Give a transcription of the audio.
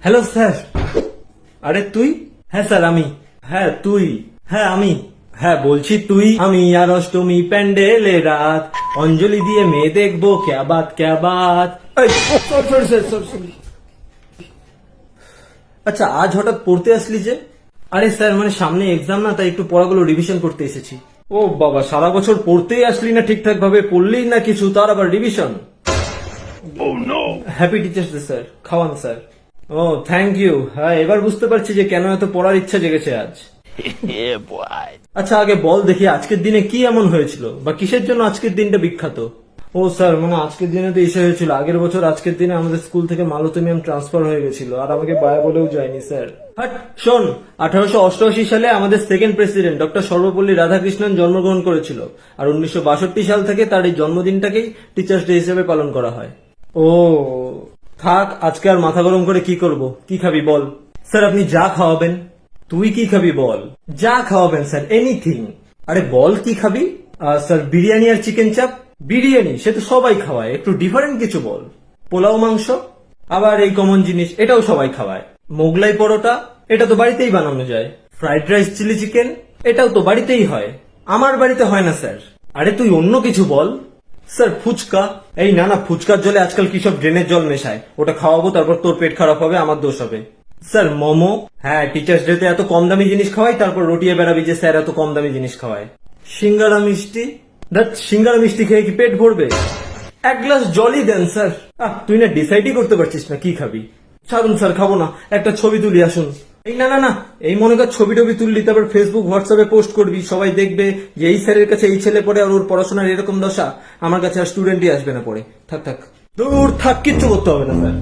Hello sir. আরে তুই? হ্যাঁ স্যার আমি। হ্যাঁ তুই? হ্যাঁ আমি। হ্যাঁ বলছি তুই। আমি আর অষ্টমী প্যান্ডেলে রাত, অঞ্জলি দিয়ে মেয়ে দেখবো, ক্যা বাত ক্যা বাত। Sorry sir, sorry. আচ্ছা আজ হঠাৎ পড়তে আসলি যে? আরে স্যার মানে সামনে এক্সাম না, তাই একটু পড়াগুলো রিভিশন করতে এসেছি। ও বাবা, সারা বছর পড়তেই আসলি না ঠিকঠাক ভাবে, পড়লেই না কিছু, তার আবার revision. Happy teachers day sir, খাওয়ান স্যার। ও থ্যাংক ইউ। হ্যাঁ এবার বুঝতে পারছি যে কেন এত পড়ার ইচ্ছা জেগেছে আজ। আচ্ছা আগে বল দেখি আজকের দিনে কি এমন হয়েছিল, বা কিসের জন্য আজকের দিনটা বিখ্যাত? ও স্যার মানে আজকের দিনে তো এসে হয়েছিল, আগের বছর আজকের দিনে আমাদের স্কুল থেকে মালতী ম্যাম ট্রান্সফার হয়ে গেছিল, আর আমাকে বায়া বলেও যায়নি স্যার। হাট শোন, 1888 সালে আমাদের second president doctor Sarvepalli Radhakrishnan জন্মগ্রহণ করেছিল, আর 1962 সাল থেকে তার এই জন্মদিনটাকেই টিচার্স ডে হিসেবে পালন করা হয়। ও থাক, আজকে আর মাথা গরম করে কি করব? কি খাবি বল? স্যার আপনি যা খাওয়াবেন। তুই কি খাবি বল? যা খাওয়াবেন স্যার, এনিথিং। আরে বল কি খাবি? স্যার বিরিয়ানি আর চিকেন চাপ। বিরিয়ানি সে তো সবাই খাওয়ায়, একটু ডিফারেন্ট কিছু বল। পোলাও মাংস, আবার এই কমন জিনিস, এটাও সবাই খাওয়ায়। মোগলাই পরোটা, এটা তো বাড়িতেই বানানো যায়। ফ্রাইড রাইস চিলি চিকেন, এটাও তো বাড়িতেই হয়। আমার বাড়িতে হয় না স্যার। আরে তুই অন্য কিছু বল। স্যার ফুচকা। এই না না, ফুচকার জলে আজকাল কি সব ড্রেনের জল মেশায়, ওটা খাওয়াবো তারপর তোর পেট খারাপ হবে, আমার দোষ হবে। স্যার মোমো। হ্যাঁ টিচার্স ডে তে এত কম দামি জিনিস খাওয়াই, তারপর রটিয়ে বেড়াবি যে স্যার এত কম দামি জিনিস খাওয়ায়। সিঙ্গারা মিষ্টি। দেখ সিঙ্গারা মিষ্টি খেয়ে কি পেট ভরবে? এক গ্লাস জলই দেন স্যার। তুই না ডিসাইডই করতে পারছিস না কি খাবি। ছাড়ুন স্যার, খাবো না, একটা ছবি তুলি আসুন। এই না না না, এই মনে কর ছবি টবি তুললি, তারপর ফেসবুক হোয়াটসঅ্যাপে পোস্ট করবি, সবাই দেখবে যে এই স্যারের কাছে এই ছেলে পড়ে আর ওর পড়াশোনার এরকম দশা, আমার কাছে আর স্টুডেন্টই আসবে না পড়ে। থাক থাক, দূর থাক, কিচ্ছু করতে হবে না স্যার।